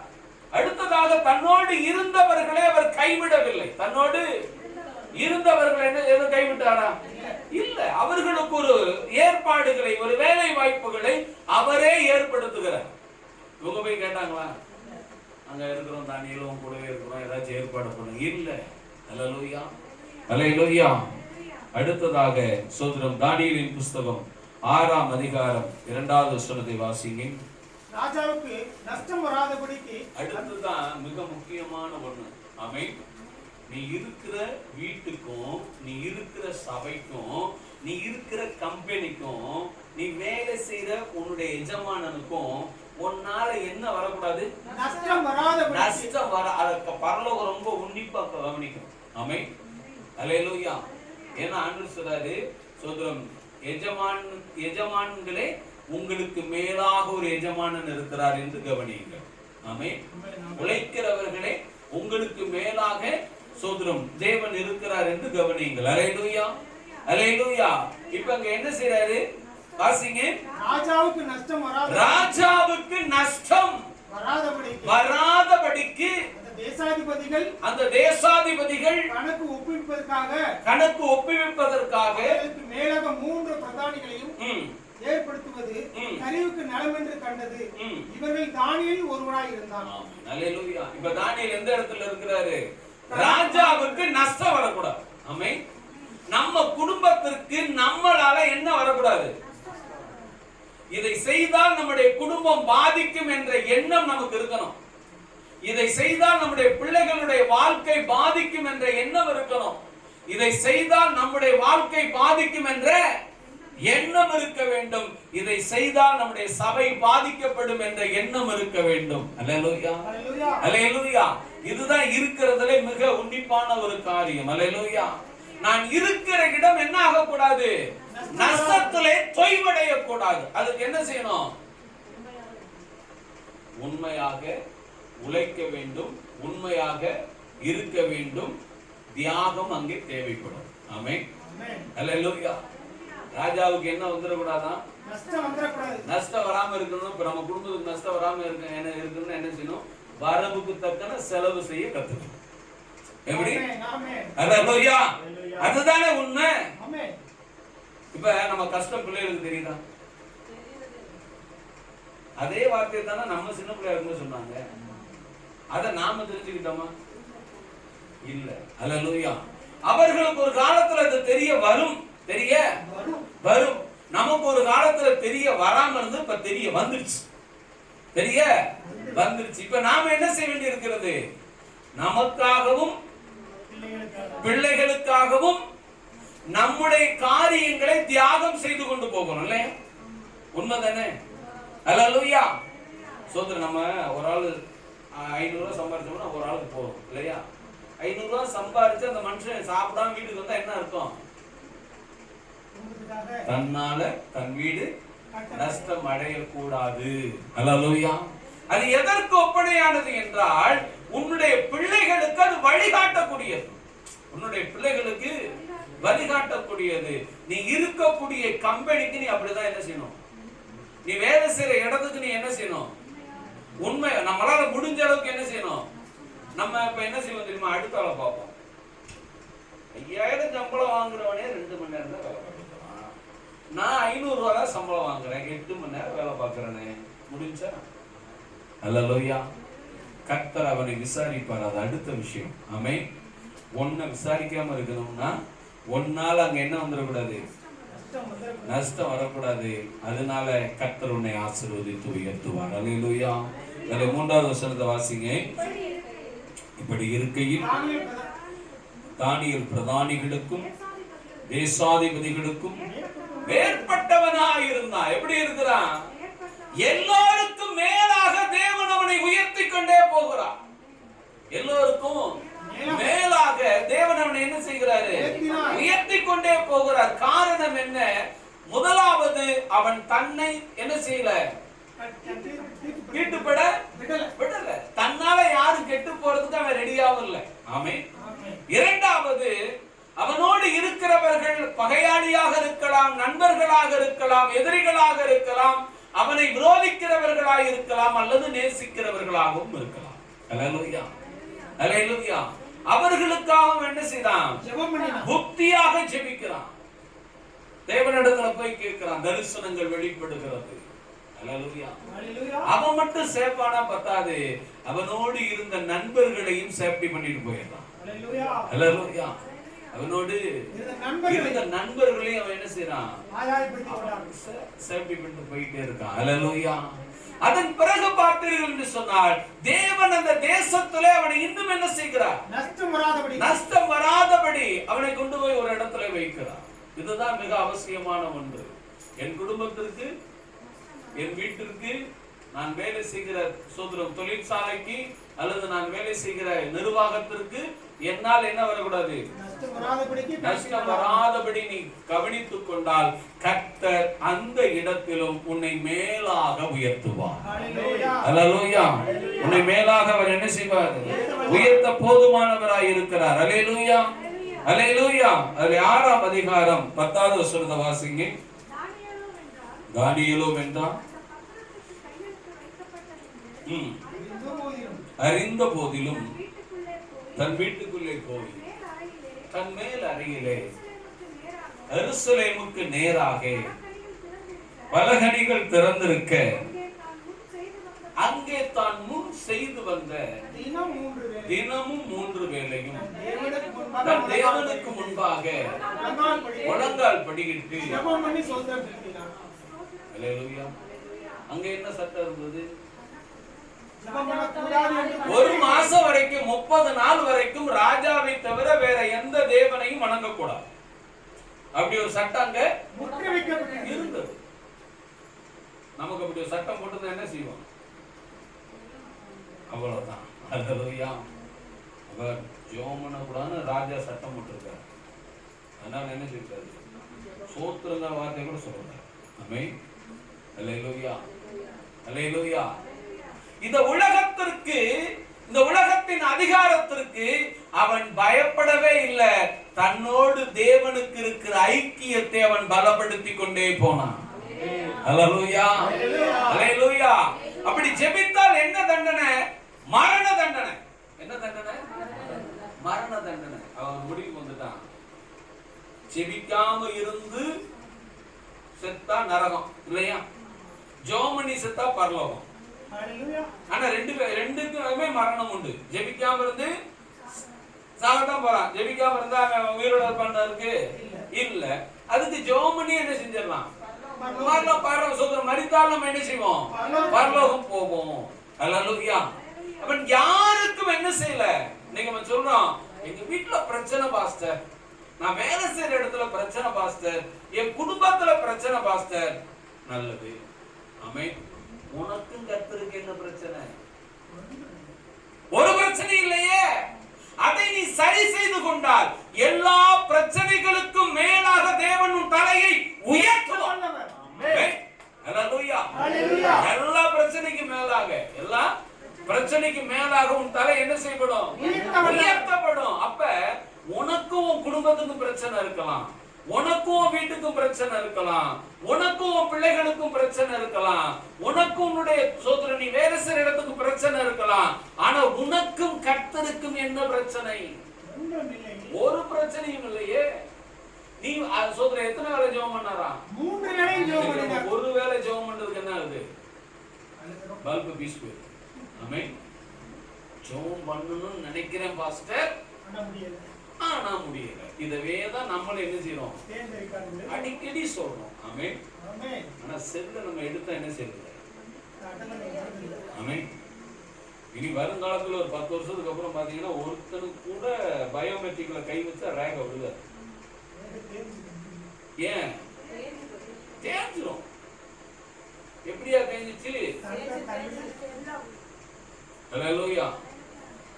அடுத்ததாக தன்னோடு இருந்தவர்களை அவர் கைவிடவில்லை. தன்னோடு இருந்தவர்கள் என்ன கைவிட்டாரா? இல்ல. அவர்களுக்கு ஒரு ஏற்பாடுகளை, ஒரு வேலை வாய்ப்புகளை அவரே ஏற்படுத்துகிறார். இவங்க போய் கேட்டாங்களா, அங்க இருக்கிறோம் தானியேலும் கூடவே இருக்கிறோம், ஏதாச்சும் ஏற்பாடு பண்ணுங்க? இல்ல. அல்லேலூயா, அல்லேலூயா. அடுத்ததாக சோதரம் தானியேலின் புஸ்தகம் 6ஆம் அதிகாரம் 2வது வசனத்தை வாசிங்க. ராஜாவுக்கு நஷ்டம் வராதபடிக்கு. அடுத்துதான் மிக முக்கியமான ஒண்ணு. ஆமென். நீ இருக்கிற வீட்டுக்கும், நீ இருக்கிற சபைக்கும், நீ இருக்கிற கம்பெனிக்கும், நீ வேலை செய்யற உன்னுடைய எஜமானனுக்கும் உன்னால என்ன வரக்கூடாது? நஷ்டம் வராதபடி. நஷ்டம் வர அதுக்கு பரலோகம் ரொம்ப உன்னிப்பா கவனிக்கும். ஆமென். அல்லேலூயா. ஏன்னா ஆண்டவர் சொல்றாரு, சோதரம், எஜமான்களே உங்களுக்கு மேலாக ஒரு எஜமானன் இருக்கிறார் என்று கவனியுங்கள். ஆமென். உழைக்கிறவர்களே உங்களுக்கு மேலாக சோதரம் தேவன் இருக்கிறார் என்று கவனியுங்கள். அல்லேலூயா, அல்லேலூயா. இப்ப அங்க என்ன செய்றாரு வாசிங்க. ராஜாவுக்கு நஷ்டம் வராதபடி. ராஜாவுக்கு நஷ்டம் வராதபடிக்கு அந்த தேசாதிபதிகள் கணக்கு ஒப்புவிப்பதற்காக மேலாக 3 பிரதானிகளையும் ஏற்படுத்துவது கரிவுக்கு நலம் என்று கண்டது. இவர்கள் தானியேல் ஒருவராய் இருந்தான். அல்லேலூயா. இப்ப தானியேல் எந்த இடத்துல இருக்கிறாரு? ராஜாவுக்கு நஷ்டம் வரக்கூடாது. ஆமென். நம்ம குடும்பத்திற்கு நம்மளால என்ன வரக்கூடாது? இதை செய்தால் நம்முடைய குடும்பம் பாதிக்கும் என்ற எண்ணம் நமக்கு இருக்கணும். இதை செய்தால் நம்முடைய பிள்ளைகளுடைய வாழ்க்கை பாதிக்கும் என்ற எண்ணம் இருக்கணும். இதை செய்தால் நம்முடைய வாழ்க்கை பாதிக்கும் என்ற எண்ணம் இருக்க வேண்டும். இதை செய்தால் நம்முடைய சபை பாதிக்கப்படும் என்ற எண்ணம் இருக்க வேண்டும். அல்லேலூயா, அல்லேலூயா. இதுதான் இருக்கிறதுல மிக உன்னிப்பான ஒரு காரியம். அல்லேலூயா. நான் இருக்கிற இடம் என்ன ஆகக்கூடாது? நஷ்டத்திலே தொய்வடைய கூடாது. அதுக்கு என்ன செய்யணும்? உண்மையாக உழைக்க வேண்டும், உண்மையாக இருக்க வேண்டும். தியாகம் அங்கே தேவைப்படும். ஆமென். அல்லேலூயா. ராஜாவுக்கு என்ன வந்துடக்கூடாதான்? நஷ்டம் வராம இருக்கணும். இப்ப நம்ம குடும்பத்துக்கு நஷ்டம் வராம இருக்கணும்னு என்ன செய்யணும்? வரவுக்கு தக்கன செலவு செய்ய கத்துக்கணும். எப்படி? அல்லேலூயா. அதுதானே உண்மை. இப்ப நம்ம கஷ்டம் பிள்ளைகளுக்கு தெரியுதா? அதே வார்த்தை தானே நம்ம சின்ன பிள்ளையா இருக்குன்னு சொன்னாங்க. அத நாம தெரிஞ்சுக்கிட்டோமா? இல்ல. அல்லேலூயா. அவர்களுக்கு ஒரு காலத்துல அது தெரிய வரும். வரும். நமக்கு ஒரு காலத்துல தெரிய வராம இருந்து இப்ப தெரிய வந்துருச்சு. இப்ப நாம என்ன செய்ய வேண்டி இருக்கிறது? நமக்காகவும் பிள்ளைகளுக்காகவும் நம்முடைய காரியங்களை தியாகம் செய்து கொண்டு போகணும். இல்லையா? உண்மைதானே? அல்லேலூயா. சோதரன், நம்ம ஒரு ஆளு 500 ரூபாய் சம்பாதிச்சோம்னா ஒரு ஆளுக்கு போகும். இல்லையா? 500 ரூபாய் சம்பாதிச்சு அந்த மனுஷன் சாப்பிடாம வீட்டுக்கு வந்தா என்ன அர்த்தம்? தன்னால தன் வீடு நஷ்டம் அடையக்கூடாது. அல்லேலூயா. அது எதற்கு ஒப்பனையானது என்றால் உன்னுடைய பிள்ளைகளுக்கு அது வழிகாட்டக்கூடியது. உன்னுடைய பிள்ளைகளுக்கு வழிகாட்டக்கூடியது. நீ இருக்கக்கூடிய கம்பெனிக்கு நீ அப்படிதான் என்ன செய்யணும்? நீ வேலை செய்யற இடத்துக்கு நீ என்ன செய்யணும்? உண்மை நம்மளால முடிஞ்ச அளவுக்கு என்ன செய்யணும்? நம்ம இப்ப என்ன செய்வோம் தெரியுமா? அடுத்த வேலை பார்ப்போம். 5000 சம்பளம் வாங்குறவனே 2 மணி நேரம் தான் வேலை பார்க்கலாம். நான் 500 ரூபாய் தான் சம்பளம் வாங்குறேன், 8 மணி நேரம் வேலை பார்க்கிறேனே, முடிஞ்சா? அல்லேலூயா. கர்த்தர் அவனை விசாரிப்பார். அது அடுத்த விஷயம். ஆமென். ஒன்ன விசாரிக்காம இருக்கணும்னா ஒன்னால அங்க என்ன வந்துடக்கூடாது? நஷ்டம் வரக்கூடாது. அதனால கர்த்தர் உன்னை ஆசீர்வதித்து உயர்த்துவார். அல்லேலூயா. 3வது வசனத்தை வாசிங்க. இப்படி இருக்கையில் தானியேல் பிரதானிகளுக்கும் தேசாதிபதிகளுக்கும் மேற்பட்டவனாய் இருந்தான். எப்படி இருக்கிறான்? எல்லாருக்கும் மேலாக தேவன் அவனை உயர்த்தி கொண்டே போகிறார். எல்லோருக்கும் மேலாக தேவன் அவனை என்ன செய்கிறாரு? உயர்த்தி கொண்டே போகிறார். காரணம் என்ன? முதலாவது, அவன் தன்னை என்ன செய்யல? தீட்டுப்பட விடல. தன்னால யாரும் கெட்டு போறதுக்கு அவன் ரெடியாவும் இல்லை. ஆமென். இரண்டாவது, அவனோடு இருக்கிறவர்கள் பகையாளியாக இருக்கலாம், நண்பர்களாக இருக்கலாம், எதிரிகளாக இருக்கலாம், அவனை விரோதிக்கிறவர்களாக இருக்கலாம், அல்லது நேசிக்கிறவர்களாகவும் இருக்கலாம். அல்லேலூயா, அல்லேலூயா. அவர்களுக்காக என்ன செய்தான்? புத்தியாக ஜெபிக்கிறான். தேவனிடத்துல போய் கேட்கிறான். தரிசனங்கள் வெளிப்படுகிறது. அல்லேலூயா. அவன் மட்டும் சேஃபானா பத்தாது, அவனோடு இருந்த நண்பர்களையும் சேஃப்டி பண்ணிட்டு போயிடலாம். அல்லேலூயா. அவனோடு இருந்த நண்பர்களையும் அவன் என்ன செய்யறான்? சேஃப்டி பண்ணிட்டு போயிட்டே இருக்கான். அல்லேலூயா. அதன் பிறகு பார்த்தீர்கள் என்று சொன்னால் தேவன் அந்த தேசத்திலே அவனை இன்னும் என்ன செய்கிறார்? நஷ்டம் வராதபடி அவனை கொண்டு போய் ஒரு இடத்துல வைக்கிறார். இதுதான் மிக அவசியமான ஒன்று. என் குடும்பத்திற்கு, என் வீட்டிற்கு, நான் வேலை செய்கிற சோதரம் தொழிற்சாலைக்கு அல்லது நான் வேலை செய்கிற நிர்வாகத்திற்கு என்னால் என்ன வரக்கூடாது? நஷ்டம் வராதபடி நீ கவனித்துக் கொண்டால் கர்த்தர் அந்த இடத்திலும் உன்னை மேலாக உயர்த்துவார். அல்லேலூயா. உன்னை மேலாக அவர் என்ன செய்வார்? உயர்த்த போதுமானவராய் இருக்கிறார். அல்லேலூயா. அல்லேலூயா. அதில் 6ஆம் அதிகாரம் 10வது வசனத்தை வாசிங்க. தானியேலும் என்றான் அறிந்த போதிலும் தன் வீட்டுக்குள்ளே போய் தன் மேல் அறையிலே எருசலேமுக்கு நேராக பலகணிகள் திறந்திருக்க அங்கே தான் முன் செய்து வந்த தினமும் 3 வேளையும் தன் தேவனுக்கு முன்பாக முழங்கால் படியிட்டு அல்லேலூயா. அங்க என்ன சட்டம் இருந்தது? 1 மாசம் வரைக்கும் 30 நாள் வரைக்கும் ராஜாவை தவிர வேற எந்த தேவனையும் வணங்கக்கூடாது. அப்படி ஒரு சட்டம் அங்க இருந்தது. நமக்கு அப்படி ஒரு சட்டம் போட்டு என்ன செய்வோம்? அவ்வளவுதான். அல்லேலூயா. அவர் ஜோமன கூடாது ராஜா சட்டம் போட்டிருக்காரு. அதனால என்ன செய்யறாரு? சோத்திரங்கிற வார்த்தை கூட சொல்றாரு. ஆமென். அல்லேலூயா. அல்லேலூயா. இந்த உலகத்திற்கு, இந்த உலகத்தின் அதிகாரத்திற்கு அவன் பயப்படவே இல்லை. தன்னோடு தேவனுக்கு இருக்கிற ஐக்கியத்தை அவன் பலப்படுத்தி கொண்டே போனான். அல்லேலூயா. அல்லேலூயா. அப்படி ஜெபித்தால் என்ன தண்டனை? மரண தண்டனை. என்ன தண்டனை? மரண தண்டனை. அவன் முடிவுக்கு வந்துட்டான். ஜெபிக்காம இருந்து செத்தா நரகம் இல்லையா? ஜோமனி செத்தா பரலோகம். ஆனா ரெண்டுக்குமே மரணம் உண்டு. ஜெபிக்காம இருந்து சாகத்தான் போறான். ஜெபிக்காம இருந்தா அவன் உயிரோட இருப்பான்னு இல்ல. அதுக்கு ஜோமனி என்ன செஞ்சிடலாம்? மரித்தால் நம்ம என்ன செய்வோம்? பரலோகம் போவோம். அல்லேலூயா. அவன் யாருக்கும் என்ன செய்யல. நீங்க சொல்றோம், எங்க வீட்டுல பிரச்சனை பாஸ்டர், நான் வேலை செய்யற இடத்துல பிரச்சனை பாஸ்டர், என் குடும்பத்துல பிரச்சனை பாஸ்டர். நல்லது. ஆமென். உனக்கும் கர்த்தருக்கு என்ன பிரச்சனை? ஒரு பிரச்சனை இல்லையே. அதை நீ சரி செய்து கொண்டால் எல்லா பிரச்சனைகளுக்கும் மேலாக தேவன் உன் தலையை உயர்த்துவார். எல்லா பிரச்சனைக்கும் மேலாக, எல்லா பிரச்சனைக்கும் மேலாக உன் தலை என்ன செய்யப்படும்? உயர்த்தப்படும். அப்ப உனக்கும் உன் குடும்பத்துக்கும் பிரச்சனை இருக்கலாம், உனக்கும் வீட்டுக்கும் பிரச்சனை இருக்கலாம், உனக்கும் பிள்ளைகளுக்கும் பிரச்சனை இருக்கலாம், உனக்கும் உன்னுடைய சோதரன் நீ வேலை செய்யற இடத்துக்கு பிரச்சனை இருக்கலாம். ஆனா உனக்கும் கர்த்தருக்கும் என்ன பிரச்சனை? ஒரு பிரச்சனையும் இல்லையே. நீ சோதரன் எத்தனை வேலை ஜெபம் பண்ணாரா? 3 வேளை ஜெபம் பண்ணாரு. ஒரு வேளை ஜெபம் பண்றதுக்கு என்ன ஆகுது? பல்பு பீஸ் போயிடும். ஆமென். ஜெபம் பண்ணணும்னு நினைக்கிறேன் பாஸ்டர், ஆனா முடியல. இதவே தான் நம்மள என்ன செய்யறோம்? அடிக்கடி சொல்றோம். ஆமென். ஆனா செல்ல நம்ம எடுத்தா என்ன செய்யறது? ஆமென். இனி வருங்காலத்துல ஒரு 10 வருஷத்துக்கு அப்புறம் பாத்தீங்கன்னா ஒருத்தனுக்கு கூட பயோமெட்ரிக்ல கை வச்சா ரேக விழுகாது. ஏன்? தேஞ்சிரும். எப்படியா தேஞ்சிச்சு? அல்லேலூயா.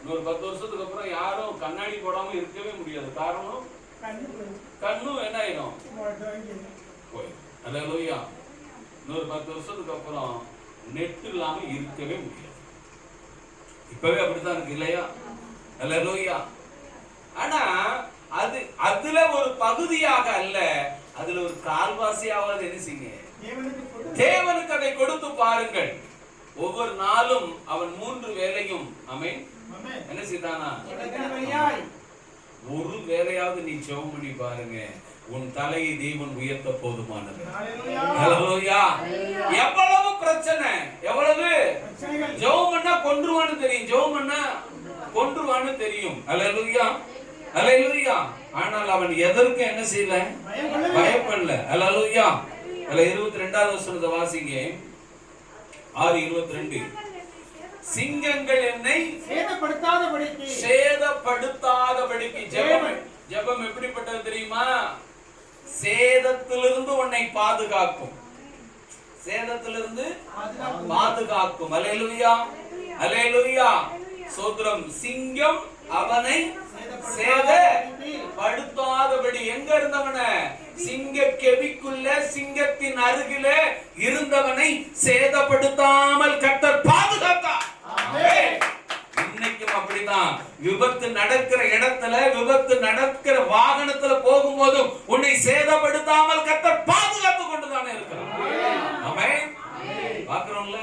இன்னொரு 10 வருஷத்துக்கு அப்புறம் யாரும் கண்ணாடி போடாம இருக்கவே முடியாது. காரணம் கண்ணும் என்ன ஆயிடும்? போய். அல்லேலூயா. இன்னொரு 10 வருஷத்துக்கு அப்புறம் நெட் இல்லாம இருக்கவே முடியாது. இப்பவே அப்படித்தான் இருக்கு இல்லையா? அல்லேலூயா. ஆனா அதுல ஒரு பகுதியாக அல்ல, அதுல ஒரு கால்வாசியாவது என்ன செய்யுங்க? தேவனுக்கு அதை கொடுத்து பாருங்கள். ஒவ்வொரு நாளும் அவன் 3 வேளையும் ஆமென் என்ன செய்தானா? ஒரு வேளையாவது நீ ஜெபம் பண்ணி பாருங்க, உன் தலையை தேவன் உயர்த்த போதுமானது. அல்லேலூயா. எவ்வளவு பிரச்சனை, எவ்வளவு ஜெபம் பண்ணா கொன்றுவான்னு தெரியும், ஜெபம் பண்ணா கொன்றுவான்னு தெரியும். அல்லேலூயா. அல்லேலூயா. ஆனால் அவன் எதற்கு என்ன செய்யல? பயப்படல. அல்லேலூயா. அல்ல 22வது வசனத்தை வாசிங்க. 6:22. சிங்கங்கள் என்னை சேதப்படுத்தாதபடிக்கு ஜெபம் எப்படிப்பட்டது தெரியுமா? சேதத்திலிருந்து உன்னை பாதுகாக்கும். சேதத்திலிருந்து பாதுகாக்கும். அல்லேலூயா. அல்லேலூயா. சோத்ரம். சிங்கம் அவனை சேதப்படுத்தாதபடி எங்க இருந்தவன? சிங்க கெபிக்குள்ள சிங்கத்தின் அருகில இருந்தவனை சேதப்படுத்தாமல் கர்த்தர் பாதுகாத்தார். இன்னைக்கும் அப்படிதான். விபத்து நடக்கிற இடத்துல, விபத்து நடக்கிற வாகனத்துல போகும்போது உன்னை சேதப்படுத்தாமல் கர்த்தர் பாதுகாத்து கொண்டுதானே இருக்கிறார். ஆமென். பாக்குறோம்ல.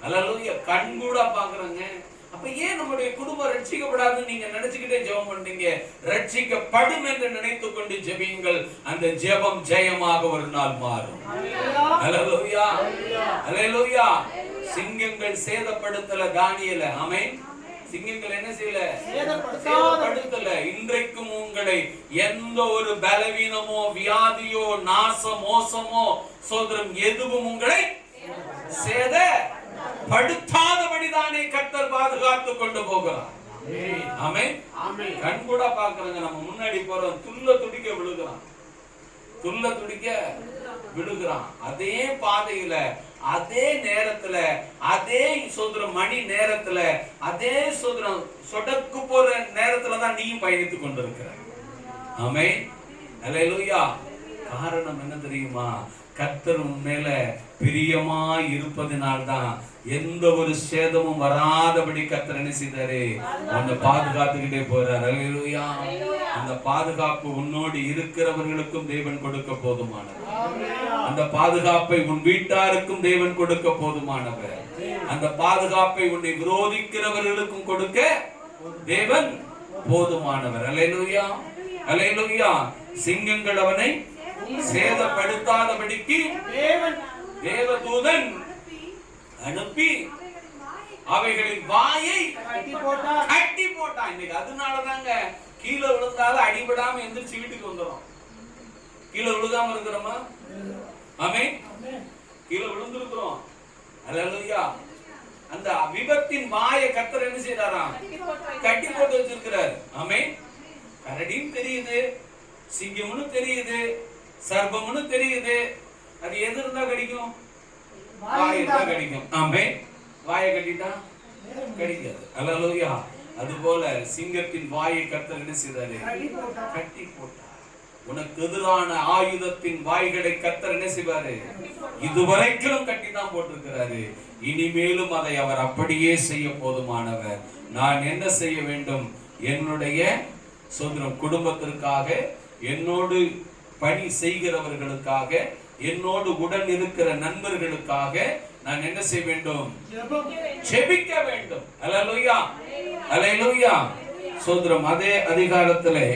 அல்லேலூயா. கண் கூட பாக்குறோங்க. அப்ப ஏன் நம்முடைய குடும்பம் ரட்சிக்கப்படாதுன்னு நீங்க நினைச்சுக்கிட்டே ஜெபம் பண்றீங்க? ரட்சிக்கப்படும் என்று நினைத்துக் கொண்டு ஜெபியுங்கள். அந்த ஜெபம் ஜெயமாக ஒரு நாள் மாறும். அல்லேலூயா. அல்லேலூயா. சிங்கங்கள் சேதப்படுத்தல தானியேல. ஆமென். சிங்கங்கள் என்ன செய்யல? சேதப்படுத்தல. இன்றைக்கும் உங்களை எந்த ஒரு பலவீனமோ வியாதியோ நாச மோசமோ சோதரம் எதுவும் உங்களை சேதப்படுத்தாதபடிதானே கர்த்தர் பாதுகாத்து கொண்டு போகிறார். ஆமென். கண் கூட பாக்குறாங்க. நம்ம முன்னாடி போறோம், துள்ள துடிக்க விழுகிறான். துள்ள துடிக்க விழுகிறான். அதே பாதையில, அதே நேரத்துல, அதே சோதரம் மணி நேரத்துல, அதே சோதரம் சொடக்கு போற நேரத்துல தான் நீயும் பயணித்துக் கொண்டிருக்கிற. ஆமென். அல்லேலூயா. காரணம் என்ன தெரியுமா? கர்த்தர் உன்மேல பிரியமாய் இருப்பதினால்தான் எந்த ஒரு சேதமும் வராதபடி கர்த்தர் என்ன செய்தாரு? உன்னை பாதுகாத்துக்கிட்டே போறார். அல்லேலூயா. அந்த பாதுகாப்பு உன்னோடு இருக்கிறவர்களுக்கும் தேவன் கொடுக்க போதுமானவர். அந்த பாதுகாப்பை உன் வீட்டாருக்கும் தேவன் கொடுக்க போதுமானவர். அந்த பாதுகாப்பை உன்னை விரோதிக்கிறவர்களுக்கும் கொடுக்க தேவன் போதுமானவர். அல்லேலூயா. அல்லேலூயா. சிங்கங்கள் அவனை சேதப்படுத்தாதபடிக்கு தேவதூதன் அனுப்பி அவைகளின் வாயை கட்டி போட்டான். இன்னைக்கு அதனாலதாங்க கீழே விழுந்தாலும் அடிபடாம எந்திரிச்சு வீட்டுக்கு வந்துடும். கீழே விழுகாம இருக்கிறோமா? ஆமென். கீழே விழுந்திருக்கிறோம். அல்லேலூயா. அந்த விபத்தின் வாயை கர்த்தர் என்ன செய்யறாராம்? கட்டி போட்டு வச்சிருக்கிறார். ஆமென். கரடியும் தெரியுது, சிங்கம்னு தெரியுது, சர்ப்பம்னு தெரியுது. அது எது இருந்தா கடிக்கும்? வாயை தான் கடிக்கும். ஆமென். வாயை கட்டிட்டா கடிக்காது. அல்லேலூயா. அதுபோல சிங்கத்தின் வாயை கர்த்தர் என்ன செய்தாரு? கட்டி போட்டார். உனக்கு எதிரான ஆயுதத்தின் வாய்களை கர்த்தர் என்ன செய்வாரு? இதுவரைக்கும் கட்டி தான் போட்டிருக்கிறாரு. இனிமேலும் அதை அவர் அப்படியே செய்ய போதுமானவர். நான் என்ன செய்ய வேண்டும்? என்னுடைய சொந்த குடும்பத்திற்காக, என்னோடு பணி செய்கிறவர்களுக்காக, என்னோடு உடன் இருக்கிற நண்பர்களுக்காக நான் என்ன செய்ய வேண்டும்? ஜெபிக்க வேண்டும். அல்லேலூயா. அல்லேலூயா. சோதரம் அதே அதிகாரத்திலே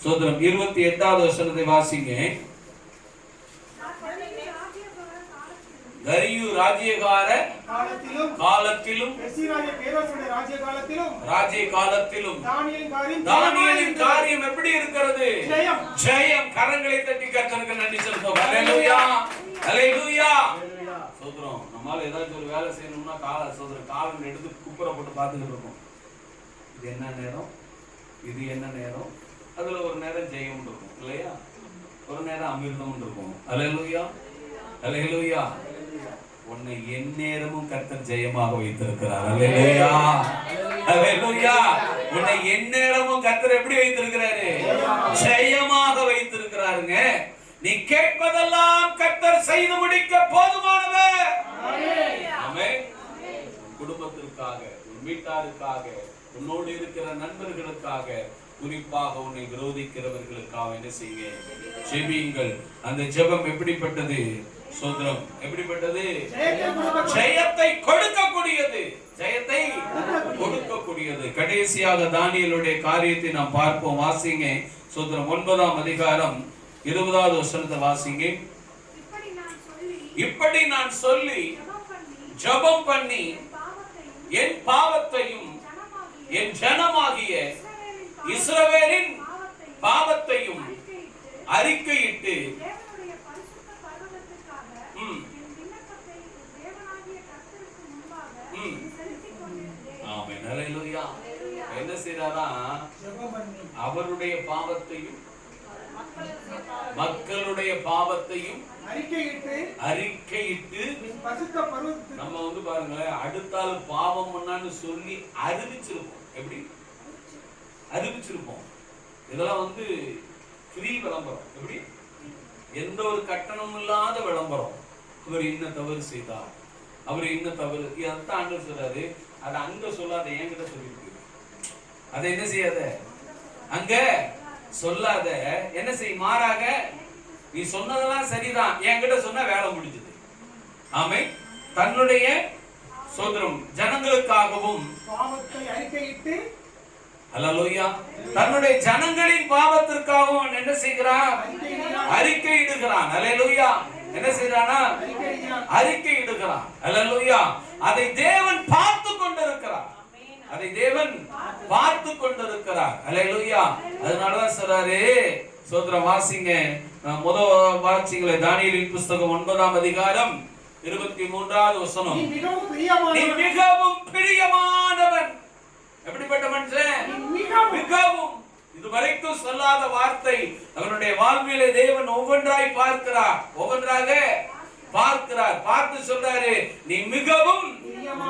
சோதரம் 28வது வசனத்தை வாசிங்க. தரியு ராஜ்யகார காலத்திலும் ராஜ்ய காலத்திலும் தானியேலின் காரியம் எப்படி இருக்கிறது? ஜெயம். கரங்களை தட்டி கர்த்தருக்கு நன்றி செலுத்துவோம். அல்லேலூயா. அல்லேலூயா. சோதரம் நம்மால ஏதாச்சும் ஒரு வேலை செய்யணும்னா காலம் எடுத்து குப்புற போட்டு பார்த்துக்கிட்டு இருக்கோம். இது என்ன நேரம், இது என்ன நேரம். அதுல ஒரு நேரம் ஜெயம் இருக்கும் இல்லையா? ஒரு நேரம் அமிர்தம் இருக்கும். அல்லேலூயா. அல்லேலூயா. உன்னை எந்நேரமும் கர்த்தர் ஜெயமாக வைத்திருக்கிறார். அல்லேலூயா. அல்லேலூயா. உன்னை எந்நேரமும் கர்த்தர் எப்படி வைத்திருக்கிறாரு? ஜெயமாக வைத்திருக்கிறாருங்க. நீ கேட்பதெல்லாம் கர்த்தர் செய்து முடிக்க போதுமானவர். ஆமென். குடும்பத்திற்காக, உன் வீட்டாருக்காக, உன்னோடு இருக்கிற நண்பர்களுக்காக, குறிப்பாக உன்னை விரோதிக்கிறவர்களுக்காக என்ன செய்ய? ஜெபியுங்கள். அந்த ஜெபம் எப்படிப்பட்டது? சோதரம் எப்படிப்பட்டது? ஜெயத்தை கொடுக்கக்கூடியது. ஜெயத்தை கொடுக்கக்கூடியது. கடைசியாக தானியேலுடைய காரியத்தை நாம் பார்ப்போம். வாசிங்க. சோதரம் 9ஆம் அதிகாரம் 20வது வசனத்தை வாசிங்க. இப்படி நான் சொல்லி ஜெபம் பண்ணி என் பாவத்தையும் என் ஜனமாகிய இஸ்ரவேலின் பாவத்தையும் அறிக்கையிட்டு என்ன செய்யறாரா? அவருடைய பாவத்தையும் மக்களுடைய பாவத்தையும் அறிக்கையிட்டு நம்ம வந்து பாருங்களேன், அடுத்தால் பாவம் பண்ணான்னு சொல்லி அறிவிச்சிருப்போம். எப்படி அறிவிச்சிருப்போம்? இதெல்லாம் வந்து ஃப்ரீ விளம்பரம். எப்படி? எந்த ஒரு கட்டணம் இல்லாத விளம்பரம். இவர் என்ன தவறு செய்தார், அவர் என்ன தவறு, அதான் ஆண்டவர் சொல்றாரு. அதை அங்க சொல்லாத, என்கிட்ட சொல்லிட்டு அதை என்ன செய்யாத, அங்க சொல்லாத. என்ன செய், மாறாக நீ சொன்னதெல்லாம் சரிதான், என்கிட்ட சொன்ன வேலை முடிஞ்சது. ஆமை. தன்னுடைய சோதரம் ஜனங்களுக்காகவும் பாவத்தை அறிக்கையிட்டு, அல்லேலூயா, தன்னுடைய ஜனங்களின் பாவத்திற்காகவும் என்ன செய்கிறான்? அறிக்கை இடுகிறான். அல்லேலூயா. என்ன செய்யறானா? அறிக்கை இடுகிறான். அல்லேலூயா. அதை தேவன் பார்த்து கொண்டிருக்கிறார். அதை தேவன் பார்த்து கொண்டிருக்கிறார். அல்லேலூயா. அதனாலதான் சொல்றாரு, சோதரம் வாசிங்க, முதல் வாசிங்களே, தானியேலின் புஸ்தகம் 9ஆம் அதிகாரம் 23வது வசனம். நீ மிகவும் பிரியமானவன். எப்படிப்பட்ட மனுஷன்? மிகவும். இதுவரைக்கும் சொல்லாத வார்த்தை அவனுடைய வாழ்விலே தேவன் ஒவ்வொன்றாய் பார்க்கிறார், ஒவ்வொன்றாக பார்க்கிறார். பார்த்து சொல்றாரு, நீ மிகவும்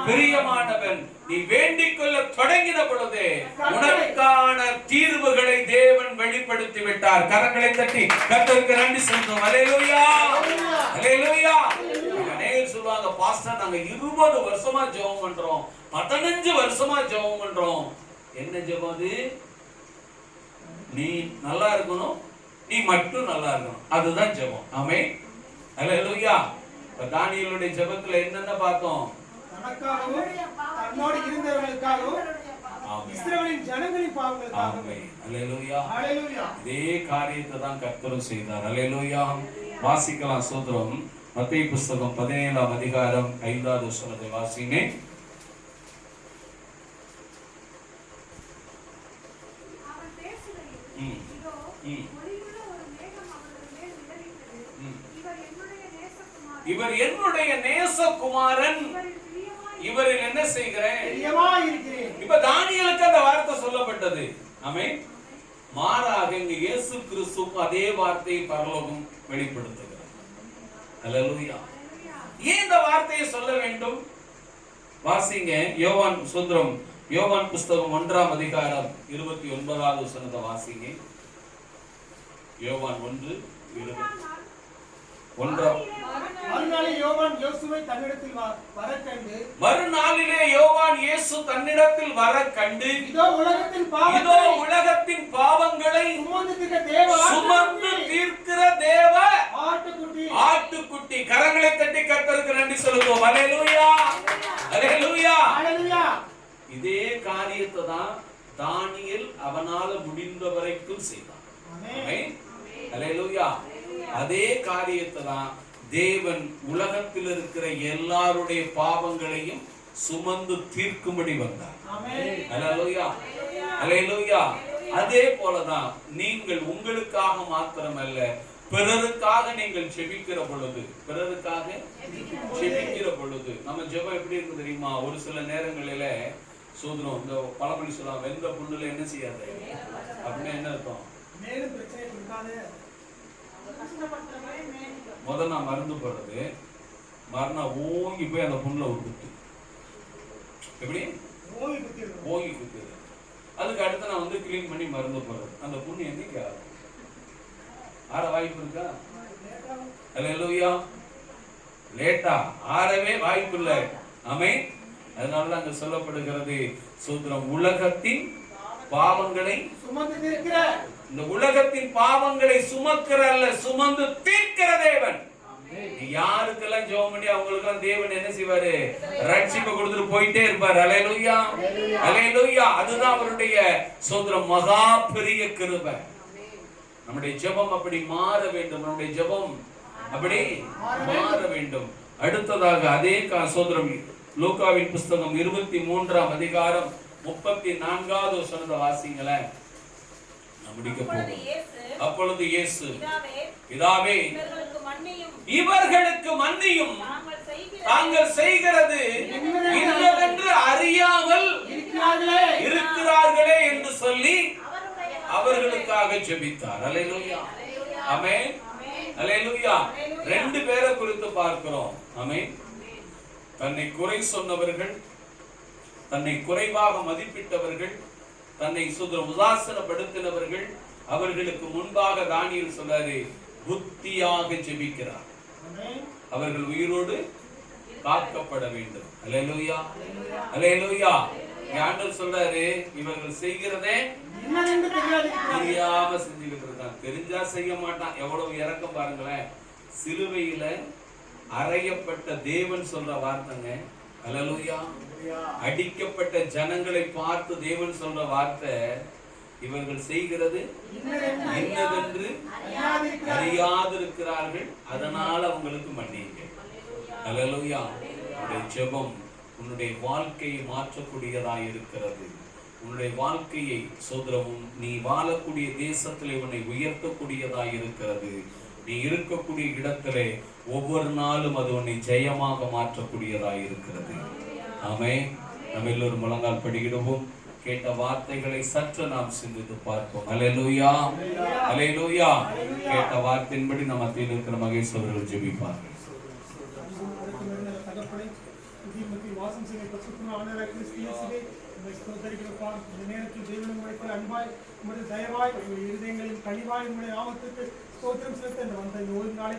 பிரியமானவன். நீ வேண்டிக் கொள்ள தொடங்கின பொழுது உனக்கான தீர்வுகளை தேவன் வெளிப்படுத்தி விட்டார். கரங்களை தட்டி கர்த்தருக்கு நன்றி சொல்றோம். அல்லேலூயா, அல்லேலூயா. அநேகர் சொல்லுவாங்க, பாஸ்டர் நாங்க 20 வருஷமா ஜெபம் பண்றோம், 15 வருஷமா ஜெபம் பண்றோம். என்ன ஜெபம் அது? நீ நல்லா இருக்கணும், நீ மட்டும் நல்லா இருக்கணும், அதுதான் ஜெபம். ஆமென். அல்லேலூயா. தானியேலுடைய ஜெபத்துல என்னென்ன பார்த்தோம்? தனக்காகவும் தன்னோடு இருந்தவர்களுக்காகவும் இஸ்ரவேலின் ஜனங்களின் பாவங்களுக்காகவும். ஆமென். அல்லேலூயா. அல்லேலூயா. இதே காரியத்தை தான் கர்த்தர் செய்தார். அல்லேலூயா. வாசிக்கலாம். சோதரம் மத்தேயு புஸ்தகம் 17ஆம் அதிகாரம் 5வது வசனத்தை வாசிங்க. இவர் என்னுடைய நேசகுமாரன், இவரில் என்ன செய்கிறேன்? இப்ப தானியேலுக்கு அந்த வார்த்தை சொல்லப்பட்டது. ஆமென். மாறாக இங்க இயேசு கிறிஸ்துவுக்கு அதே வார்த்தையை பரலோகம் வெளிப்படுத்துகிறது. அல்லேலூயா. ஏன் இந்த வார்த்தையை சொல்ல வேண்டும்? வாசிங்க. யோவான் சுந்தரம், யோவான் புஸ்தகம் 1ஆம் அதிகாரம் 29வது வசனத்தை வாசிங்க. யோவான் 1:20. மறுநாளிலே யோவான் இயேசுவை தன்னிடத்தில் வர கண்டு, இதோ உலகத்தின் பாவங்களை சுமந்து தீர்க்கிற தேவ ஆட்டுக்குட்டி. கரங்களை தட்டி கர்த்தருக்கு நன்றி சொல்லுவோம். அல்லேலூயா, அல்லேலூயா, அல்லேலூயா. இதே காரியத்தை தான் தானியேல் அவனால முடிந்த வரைக்கும் செய்தான். ஆமென். அல்லேலூயா. அதே காரியத்தை தான் தேவன் உலகத்தில் இருக்கிற எல்லாருடைய பாவங்களையும் சுமந்து தீர்க்கும்படி வந்தார். அல்லேலூயா, அல்லேலூயா. அதே போலதான் நீங்கள் உங்களுக்காக மாத்திரமல்ல, பிறருக்காக நீங்கள் செபிக்கிற பொழுது, பிறருக்காக செபிக்கிற பொழுது நம்ம ஜெபம் எப்படி இருக்கு தெரியுமா? ஒரு சில நேரங்களில சோதனம் இந்த பழமொழி சொல்லலாம், வெந்த புண்ணுல என்ன செய்யாத அப்படின்னா என்ன அர்த்தம்? முதல் நான் மருந்து போடுறது, மறுநாள் ஓங்கி போய் அந்த புண்ணுல ஒரு குத்து. எப்படி? ஓங்கி குத்துது. அதுக்கு அடுத்து நான் வந்து கிளீன் பண்ணி மருந்து போடுறது. அந்த புண்ணு என்னைக்கு ஆகும்? ஆற வாய்ப்பு இருக்கா? அல்லேலூயா. லேட்டா ஆறவே வாய்ப்பு இல்லை. ஆமென். அதனாலதான் அங்க சொல்லப்படுகிறது, சூத்திரம் உலகத்தின் பாவங்களை சுமந்து தீர்க்கிற, இந்த உலகத்தின் பாவங்களை சுமக்கிற அல்ல, சுமந்து தீர்க்கிற தேவன். யாருக்கெல்லாம் ஜெபம் பண்ணி அவங்களுக்கெல்லாம் தேவன் என்ன செய்வாரு? ரட்சிப்பு கொடுத்துட்டு போயிட்டே இருப்பாரு. அல்லேலூயா, அல்லேலூயா. அதுதான் அவருடைய சோதரம் மகா பெரிய கிருபை. நம்முடைய ஜெபம் அப்படி மாற வேண்டும். நம்முடைய ஜெபம் அப்படி மாற வேண்டும். அடுத்ததாக அதே சோதரம் லூக்காவின் புஸ்தகம் 23ஆம் அதிகாரம் 34வது வசனத்தை வாசிங்களேன். முடிக்க போகிறோம். அப்பொழுது இயேசு, பிதாவே இவர்களுக்கு மன்னியும், தாங்கள் செய்கிறது இன்னதென்று அறியாமல் இருக்கிறார்களே என்று சொல்லி அவர்களுக்காக ஜெபித்தார். அல்லேலூயா, ஆமென், அல்லேலூயா. ரெண்டு பேரை குறித்து பார்க்கிறோம். ஆமென். தன்னை குறை சொன்னவர்கள், தன்னை குறைவாக மதிப்பிட்டவர்கள், தன்னை உதாசனப்படுத்தினவர்கள், அவர்களுக்கு முன்பாக தானியேல் சொல்றாரு, புத்தியாக ஜெபிக்கிறார். அவர்கள் உயிரோடு காக்கப்பட வேண்டும். அல்லேலூயா, அல்லேலூயா. ஆண்டவர் சொல்றாரு, இவர்கள் செய்கிறதே தெரியாம செஞ்சுக்கிட்டு இருக்கான். தெரிஞ்சா செய்ய மாட்டான். எவ்வளவு இரக்கம் பாருங்களேன். சிலுவையில அறையப்பட்ட தேவன் சொல்ற வார்த்தைங்க. அல்லேலூயா. அடிக்கப்பட்ட ஜனங்களை பார்த்து தேவன் சொல்ற வார்த்தை, இவர்கள் செய்கிறது இன்னதென்று அறியாதிருக்கிறார்கள், அதனால அவங்களுக்கு மன்னிங்க. அல்லேலூயா. உன்னுடைய ஜெபம் உன்னுடைய வாழ்க்கையை மாற்றக்கூடியதாய் இருக்கிறது. உன்னுடைய வாழ்க்கையை சோதரமும் நீ வாழக்கூடிய தேசத்திலே உன்னை உயர்த்தக்கூடியதாய் இருக்கிறது. நீ இருக்கக்கூடிய இடத்திலே ஒவ்வொரு நாளும் அது உன்னை ஜெயமாக மாற்றக்கூடியதாய் இருக்கிறது. ஆமென். நம்ம எல்லோரும் முழங்கால் படியிடுவோம். கேட்ட வார்த்தைகளை சற்று நாம் சிந்தித்து பார்ப்போம். அல்லேலூயா, அல்லேலூயா. கேட்ட வார்த்தையின்படி நம்ம மத்தியில் இருக்கிற மகேஷ் அவர்கள் ஜெபிப்பார்கள். வாசம் செய்ய பரிசுத்தமான ஆண்டவராகிய கிறிஸ்து இயேசுவே, உம்மை ஸ்தோத்திரிக்கிறோம். இந்த நேரத்தில் தேவன் உம்மை அன்பாய், உம்முடைய தயவாய், உம்முடைய இருதயங்களின் கனிவாய், உம்முடைய நாமத்துக்கு ஸ்தோத்திரம் செலுத்த இந்த வந்த இந்த ஒரு நாளை